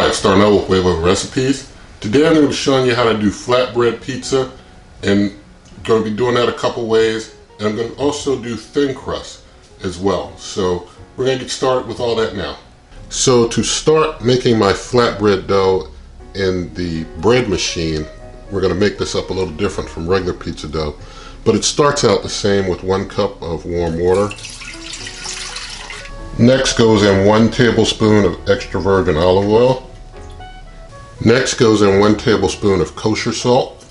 Alright, starting out with NuWave recipes. Today I'm going to be showing you how to do flatbread pizza, and I'm going to be doing that a couple ways, and I'm going to also do thin crust as well. So we're going to get started with all that now. So to start making my flatbread dough in the bread machine, we're going to make this up a little different from regular pizza dough, but it starts out the same with 1 cup of warm water. Next goes in 1 tablespoon of extra virgin olive oil. Next goes in 1 tablespoon of kosher salt.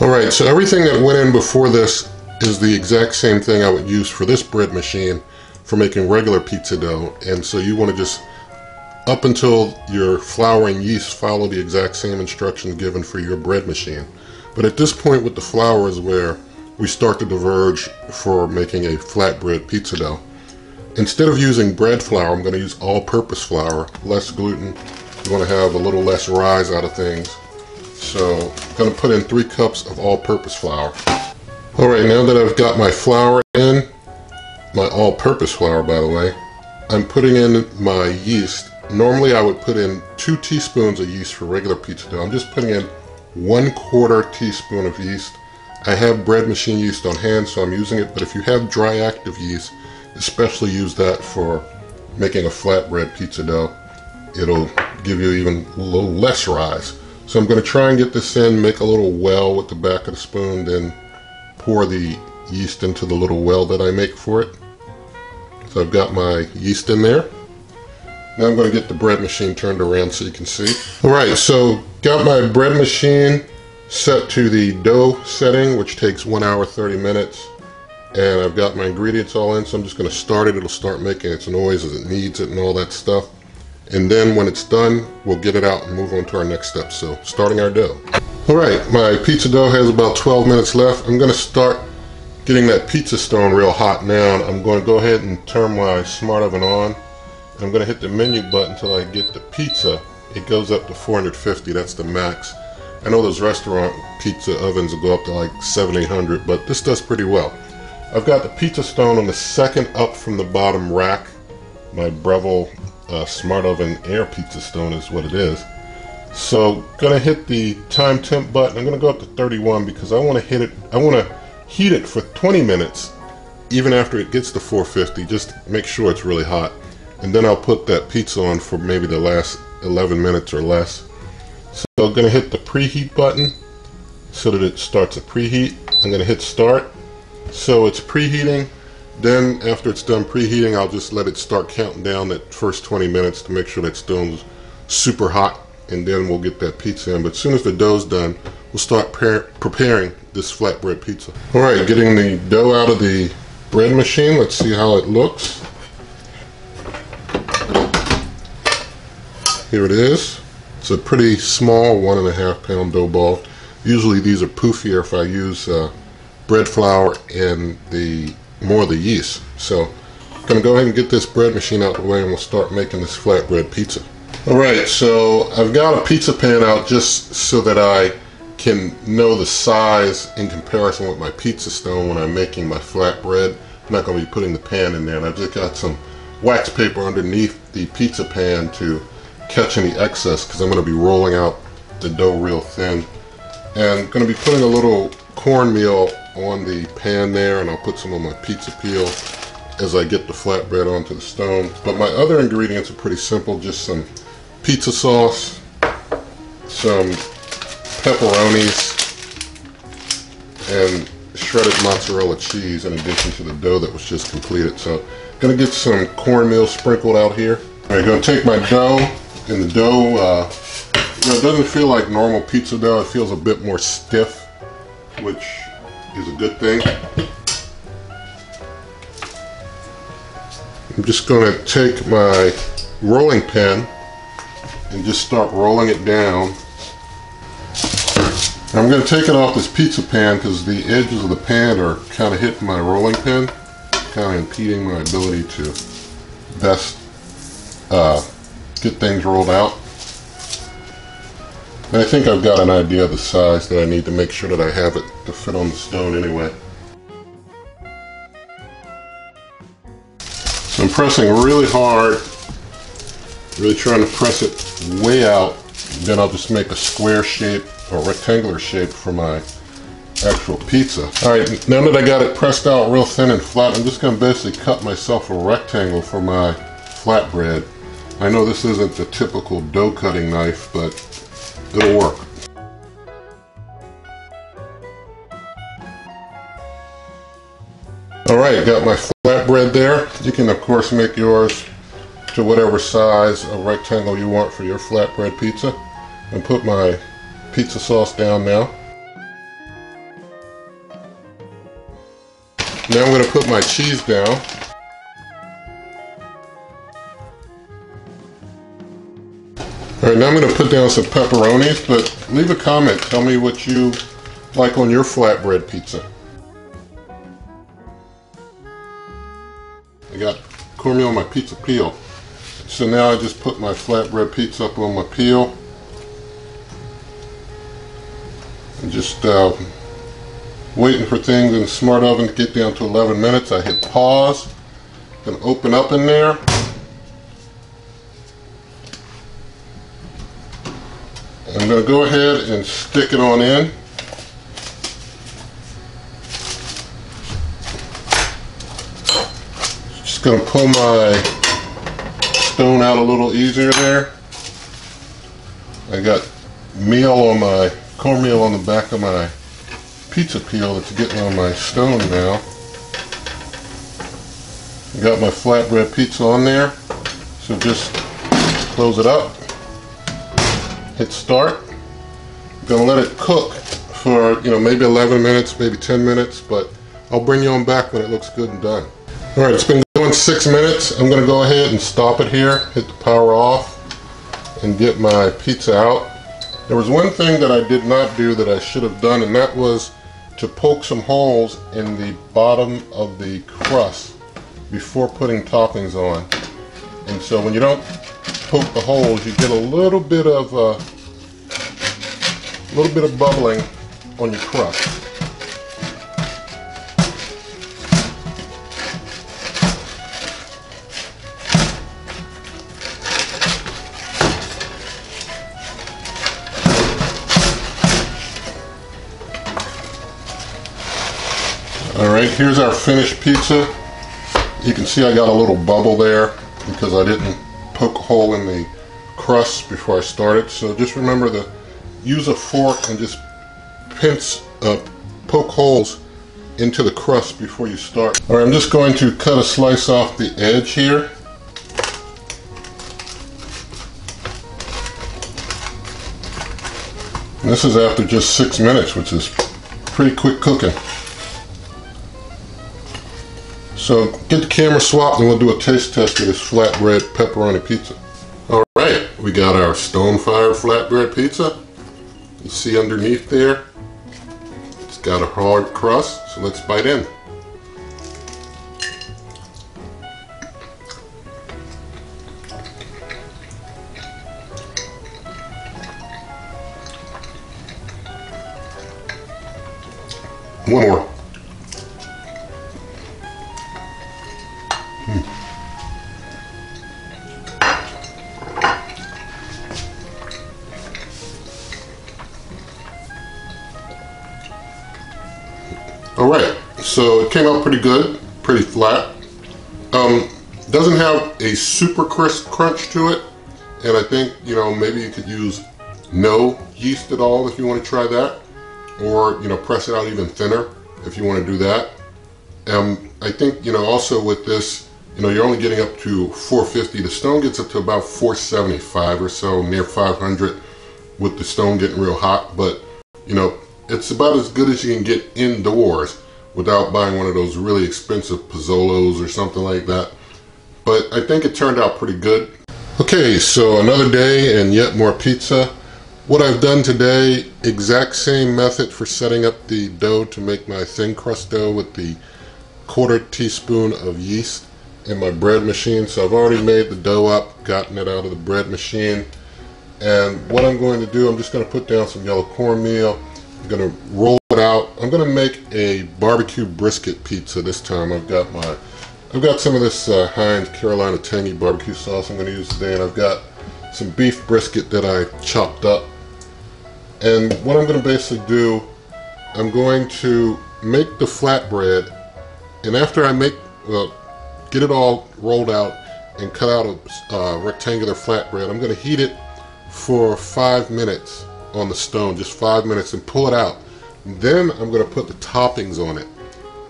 Alright, so everything that went in before this is the exact same thing I would use for this bread machine for making regular pizza dough. And so you want to just, up until your flour and yeast, follow the exact same instructions given for your bread machine. But at this point with the flour is where we start to diverge for making a flatbread pizza dough. Instead of using bread flour, I'm going to use all-purpose flour, less gluten. You want to have a little less rise out of things. So I'm going to put in 3 cups of all-purpose flour. Alright, now that I've got my flour in, my all-purpose flour by the way, I'm putting in my yeast. Normally I would put in 2 teaspoons of yeast for regular pizza dough. I'm just putting in 1/4 teaspoon of yeast. I have bread machine yeast on hand, so I'm using it, but if you have dry active yeast, especially use that for making a flatbread pizza dough. It'll give you even a little less rise. So I'm going to try and get this in, make a little well with the back of the spoon, then pour the yeast into the little well that I make for it. So I've got my yeast in there. Now I'm going to get the bread machine turned around so you can see. Alright, so got my bread machine set to the dough setting, which takes 1 hour 30 minutes, and I've got my ingredients all in, so I'm just going to start it. It'll start making its noise as it needs it and all that stuff, and then when it's done we'll get it out and move on to our next step. So starting our dough. Alright, my pizza dough has about 12 minutes left. I'm going to start getting that pizza stone real hot now. I'm going to go ahead and turn my smart oven on. I'm going to hit the menu button until I get the pizza. It goes up to 450, that's the max. I know those restaurant pizza ovens will go up to like 700-800, but this does pretty well. I've got the pizza stone on the second up from the bottom rack. My Breville Smart Oven Air pizza stone is what it is. So gonna hit the time temp button. I'm gonna go up to 31 because I want to hit it. I want to heat it for 20 minutes, even after it gets to 450. Just make sure it's really hot, and then I'll put that pizza on for maybe the last 11 minutes or less. So I'm going to hit the preheat button so that it starts a preheat. I'm going to hit start. So it's preheating. Then after it's done preheating, I'll just let it start counting down that first 20 minutes to make sure that stone's super hot, and then we'll get that pizza in. But as soon as the dough's done, we'll start preparing this flatbread pizza. Alright, getting the dough out of the bread machine. Let's see how it looks. Here it is. It's a pretty small 1.5 pound dough ball. Usually these are poofier if I use bread flour and more of the yeast. So I'm going to go ahead and get this bread machine out of the way and we'll start making this flatbread pizza. Alright, so I've got a pizza pan out just so that I can know the size in comparison with my pizza stone when I'm making my flatbread. I'm not going to be putting the pan in there, and I've just got some wax paper underneath the pizza pan to catch any excess because I'm going to be rolling out the dough real thin. And I'm going to be putting a little cornmeal on the pan there, and I'll put some on my pizza peel as I get the flatbread onto the stone. But my other ingredients are pretty simple, just some pizza sauce, some pepperonis, and shredded mozzarella cheese in addition to the dough that was just completed. So I'm going to get some cornmeal sprinkled out here. I'm going to take my dough, and the dough, it doesn't feel like normal pizza dough. It feels a bit more stiff, which is a good thing. I'm just going to take my rolling pin and just start rolling it down. I'm going to take it off this pizza pan because the edges of the pan are kind of hitting my rolling pin, kind of impeding my ability to best get things rolled out. And I think I've got an idea of the size that I need to make sure that I have it to fit on the stone anyway. So I'm pressing really hard Really trying to press it way out. Then I'll just make a square shape or rectangular shape for my actual pizza. Alright, now that I got it pressed out real thin and flat, I'm just going to basically cut myself a rectangle for my flatbread. I know this isn't the typical dough cutting knife, but it'll work. Alright, got my flatbread there. You can of course make yours to whatever size of rectangle you want for your flatbread pizza. And put my pizza sauce down now. Now I'm going to put my cheese down. Alright, now I'm going to put down some pepperonis, but leave a comment. Tell me what you like on your flatbread pizza. I got cornmeal on my pizza peel. So now I just put my flatbread pizza up on my peel. And just waiting for things in the smart oven to get down to 11 minutes. I hit pause. Gonna open up in there. I'm gonna go ahead and stick it on in. Just gonna pull my stone out a little easier there. I got cornmeal on the back of my pizza peel that's getting on my stone now. Got my flatbread pizza on there. So just close it up. Hit start. I'm gonna let it cook for maybe 11 minutes, maybe 10 minutes, but I'll bring you on back when it looks good and done. Alright, it's been going 6 minutes. I'm gonna go ahead and stop it here, hit the power off, and get my pizza out. There was one thing that I did not do that I should have done, and that was to poke some holes in the bottom of the crust before putting toppings on. And so when you don't poke the holes, you get a little bit of bubbling on your crust. Alright, here's our finished pizza. You can see I got a little bubble there because I didn't poke a hole in the crust before I started. So just remember to use a fork and just poke holes into the crust before you start. Alright, I'm just going to cut a slice off the edge here. And this is after just 6 minutes, which is pretty quick cooking. So get the camera swapped and we'll do a taste test of this flatbread pepperoni pizza. Alright, we got our stone fire flatbread pizza. You see underneath there, it's got a hard crust, so let's bite in. One more. Alright, so it came out pretty good, pretty flat. Doesn't have a super crisp crunch to it, and I think, maybe you could use no yeast at all if you want to try that, or, press it out even thinner if you want to do that. I think, also with this, you're only getting up to 450. The stone gets up to about 475 or so, near 500 with the stone getting real hot, but, it's about as good as you can get indoors without buying one of those really expensive Pozzolos or something like that. But I think it turned out pretty good. Okay, so another day and yet more pizza. What I've done today, exact same method for setting up the dough to make my thin crust dough with the 1/4 teaspoon of yeast in my bread machine. So I've already made the dough up, gotten it out of the bread machine. And what I'm going to do, I'm just going to put down some yellow cornmeal. I'm going to roll it out. I'm going to make a barbecue brisket pizza this time. I've got my I've got some of this Heinz Carolina Tangy barbecue sauce I'm going to use today, and I've got some beef brisket that I chopped up. And what I'm going to basically do, I'm going to make the flatbread, and after I get it all rolled out and cut out a rectangular flatbread, I'm going to heat it for 5 minutes on the stone, just 5 minutes, and pull it out. Then I'm going to put the toppings on it,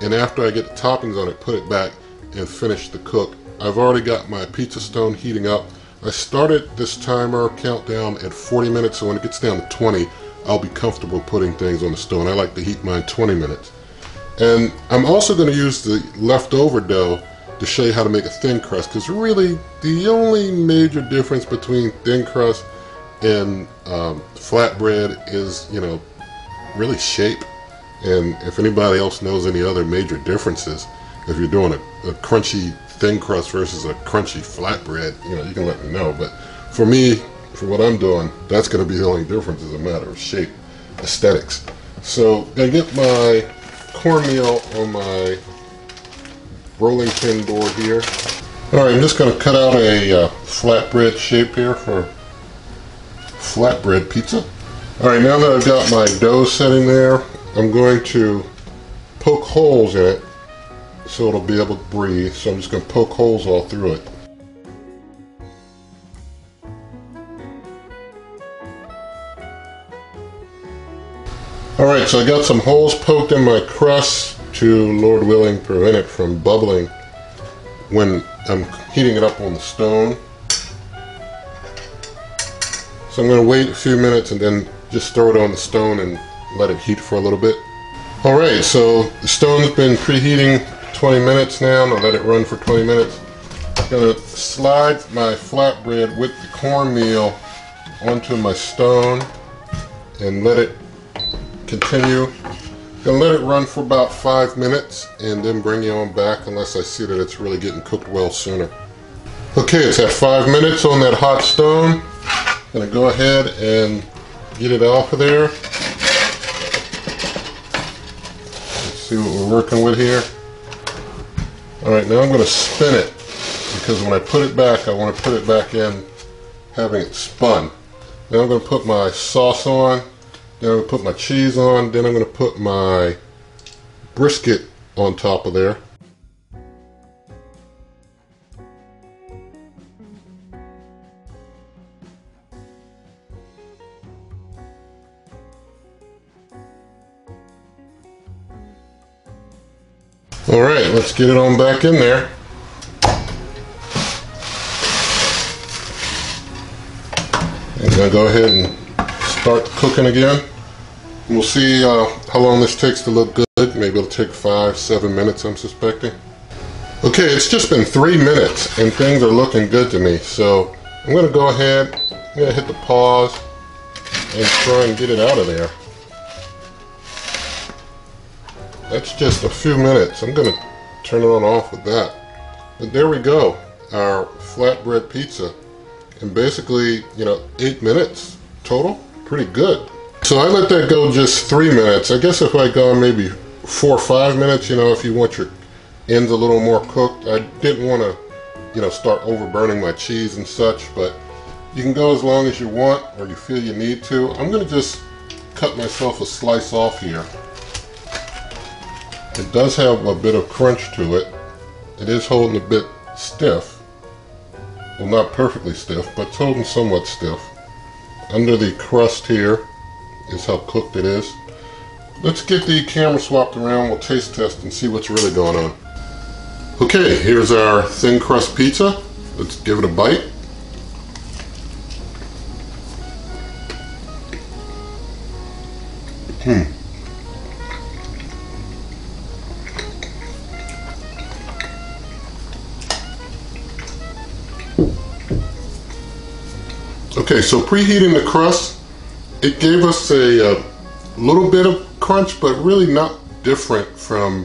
and after I get the toppings on it, put it back and finish the cook. I've already got my pizza stone heating up. I started this timer countdown at 40 minutes, so when it gets down to 20, I'll be comfortable putting things on the stone. I like to heat mine 20 minutes. And I'm also going to use the leftover dough to show you how to make a thin crust, because really the only major difference between thin crust and flatbread is, you know, really shape. And if anybody else knows any other major differences, if you're doing a crunchy thin crust versus a crunchy flatbread, you know, you can let me know. But for me, for what I'm doing, that's going to be the only difference, is a matter of shape, aesthetics. So I get my cornmeal on my rolling pin board here. Alright, I'm just going to cut out a flatbread shape here for flatbread pizza. Alright, now that I've got my dough setting there, I'm going to poke holes in it so it'll be able to breathe. So I'm just going to poke holes all through it. Alright, so I got some holes poked in my crust to, Lord willing, prevent it from bubbling when I'm heating it up on the stone. So I'm going to wait a few minutes and then just throw it on the stone and let it heat for a little bit. Alright, so the stone's been preheating 20 minutes now. I'm going to let it run for 20 minutes. I'm going to slide my flatbread with the cornmeal onto my stone and let it continue. I'm going to let it run for about 5 minutes and then bring you on back unless I see that it's really getting cooked well sooner. Okay, it's at 5 minutes on that hot stone. I'm going to go ahead and get it off of there. Let's see what we're working with here. Alright, now I'm going to spin it, because when I put it back, I want to put it back in having it spun. Now I'm going to put my sauce on. Then I'm going to put my cheese on, then I'm going to put my brisket on top of there. Alright, let's get it on back in there. I'm going to go ahead and start cooking again. We'll see how long this takes to look good. Maybe it'll take 5-7 minutes, I'm suspecting. Okay, it's just been 3 minutes and things are looking good to me. So I'm going to go ahead, I'm going to hit the pause and try and get it out of there. That's just a few minutes. I'm going to turn it on off with that. But there we go, our flatbread pizza. And basically, you know, 8 minutes total. Pretty good. So I let that go just 3 minutes. I guess if I go maybe 4 or 5 minutes, you know, if you want your ends a little more cooked. I didn't want to, you know, start overburning my cheese and such, but you can go as long as you want or you feel you need to. I'm going to just cut myself a slice off here. It does have a bit of crunch to it. It is holding a bit stiff. Well, not perfectly stiff, but it's holding somewhat stiff. Under the crust here is how cooked it is. Let's get the camera swapped around. We'll taste test and see what's really going on. Okay, here's our thin crust pizza. Let's give it a bite. Okay, so preheating the crust, it gave us a little bit of crunch, but really not different from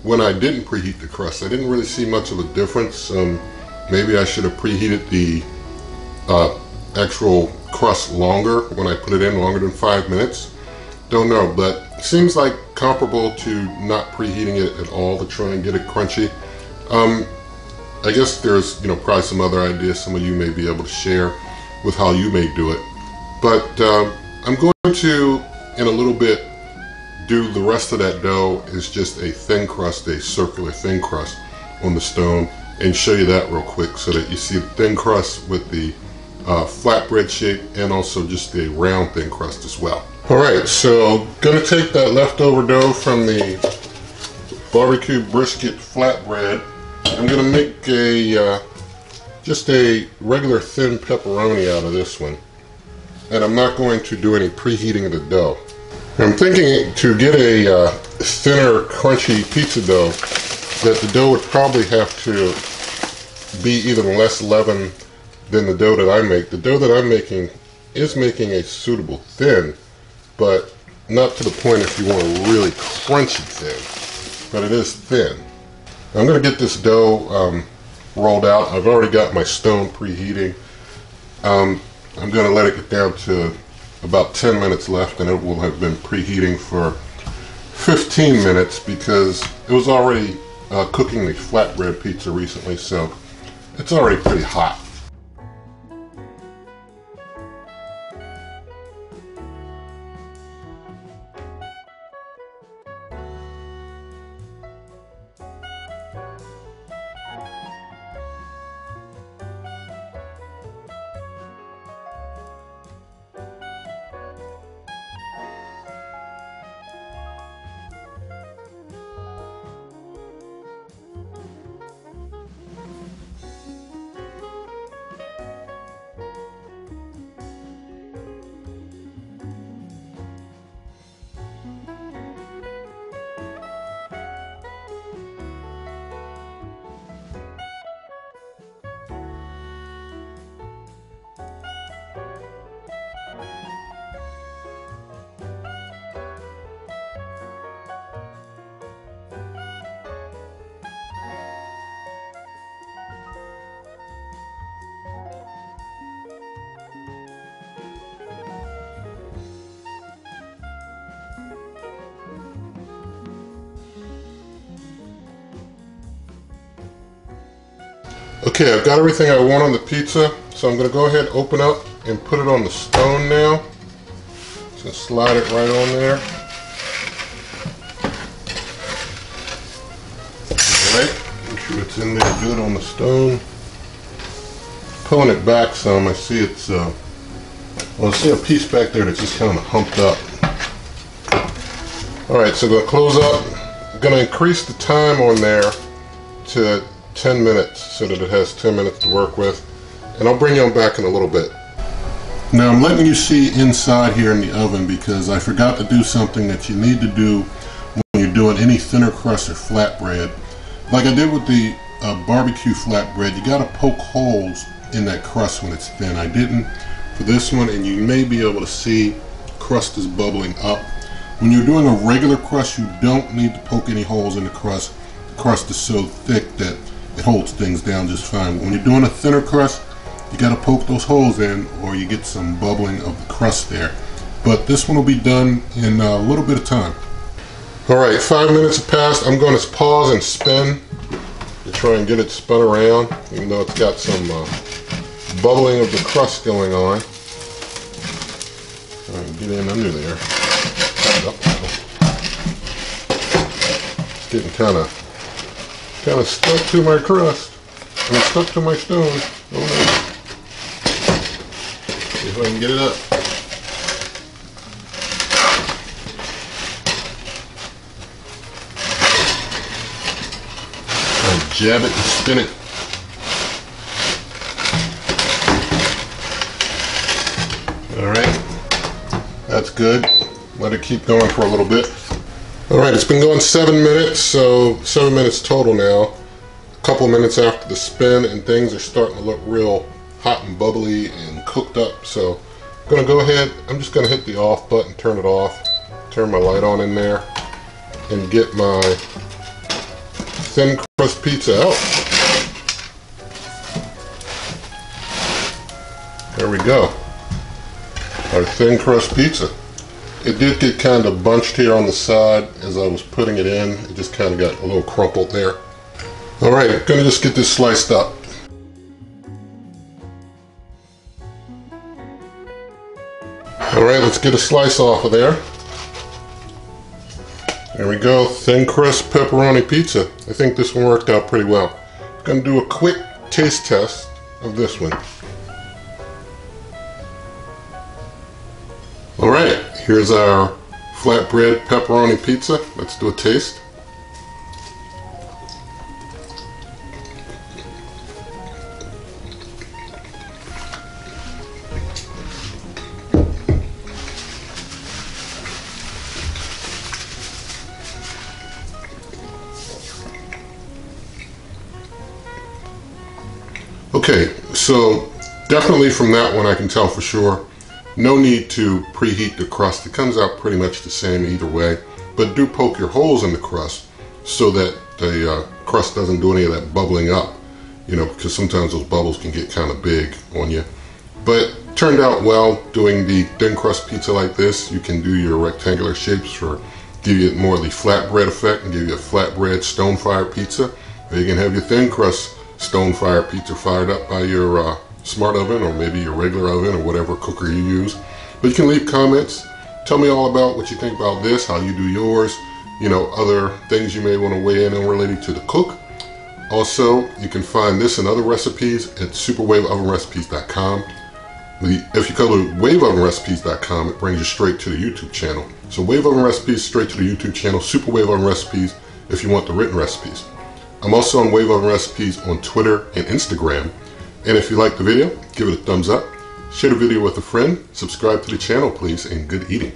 when I didn't preheat the crust. I didn't really see much of a difference. Maybe I should have preheated the actual crust longer when I put it in, longer than 5 minutes. Don't know, but seems like comparable to not preheating it at all to try and get it crunchy. I guess there's, probably some other ideas some of you may be able to share with how you may do it. But I'm going to, in a little bit, do the rest of that dough is just a thin crust, a circular thin crust on the stone, and show you that real quick so that you see the thin crust with the flatbread shape and also just a round thin crust as well. Alright, so gonna take that leftover dough from the barbecue brisket flatbread. I'm gonna make just a regular thin pepperoni out of this one, and I'm not going to do any preheating of the dough. I'm thinking to get a thinner, crunchy pizza dough, that the dough would probably have to be even less leavened than the dough that I make. The dough that I'm making is making a suitable thin, but not to the point if you want a really crunchy thin, but it is thin. I'm going to get this dough rolled out. I've already got my stone preheating. I'm going to let it get down to about 10 minutes left, and it will have been preheating for 15 minutes because it was already cooking the flatbread pizza recently, so it's already pretty hot. Okay, I've got everything I want on the pizza, so I'm going to go ahead and open up and put it on the stone now. Just slide it right on there. Alright, make sure it's in there good on the stone. Pulling it back some, I see it's, well, I see a piece back there that's just kind of humped up. Alright, so I'm going to close up. I'm going to increase the time on there to 10 minutes so that it has 10 minutes to work with, and I'll bring you on back in a little bit. Now I'm letting you see inside here in the oven because I forgot to do something that you need to do when you're doing any thinner crust or flatbread. Like I did with the barbecue flatbread, you got to poke holes in that crust when it's thin. I didn't for this one, and you may be able to see crust is bubbling up. When you're doing a regular crust, you don't need to poke any holes in the crust. The crust is so thick that it holds things down just fine. When you're doing a thinner crust, you got to poke those holes in or you get some bubbling of the crust there. But this one will be done in a little bit of time. Alright, 5 minutes have passed. I'm going to pause and spin to try and get it spun around, even though it's got some bubbling of the crust going on. Alright, get in under there. It's getting kind of stuck to my crust. I mean, stuck to my stone. Oh no. See if I can get it up. I'll jab it and spin it. Alright. That's good. Let it keep going for a little bit. Alright, it's been going 7 minutes, so 7 minutes total now. A couple minutes after the spin, and things are starting to look real hot and bubbly and cooked up. So I'm going to go ahead, I'm just going to hit the off button, turn it off, turn my light on in there, and get my thin crust pizza out. There we go. Our thin crust pizza. It did get kind of bunched here on the side as I was putting it in. It just kind of got a little crumpled there. Alright, I'm gonna just get this sliced up. Alright, let's get a slice off of there. There we go, thin crust pepperoni pizza. I think this one worked out pretty well. I'm gonna do a quick taste test of this one. Alright, here's our flatbread pepperoni pizza. Let's do a taste. Okay, so definitely from that one I can tell for sure, no need to preheat the crust. It comes out pretty much the same either way, but do poke your holes in the crust so that the crust doesn't do any of that bubbling up, you know, because sometimes those bubbles can get kind of big on you. But turned out well doing the thin crust pizza like this. You can do your rectangular shapes for give you more of the flatbread effect and give you a flatbread stone fire pizza, or you can have your thin crust stone fire pizza fired up by your smart oven, or maybe your regular oven, or whatever cooker you use. But you can leave comments, tell me all about what you think about this, how you do yours, you know, other things you may want to weigh in on related to the cook. Also, you can find this and other recipes at superwaveovenrecipes.com. If you go to waveovenrecipes.com, it brings you straight to the YouTube channel. So Wave Oven Recipes straight to the YouTube channel, Super Wave Oven Recipes if you want the written recipes. I'm also on Wave Oven Recipes on Twitter and Instagram. And if you like the video, give it a thumbs up, share the video with a friend, subscribe to the channel please, and good eating.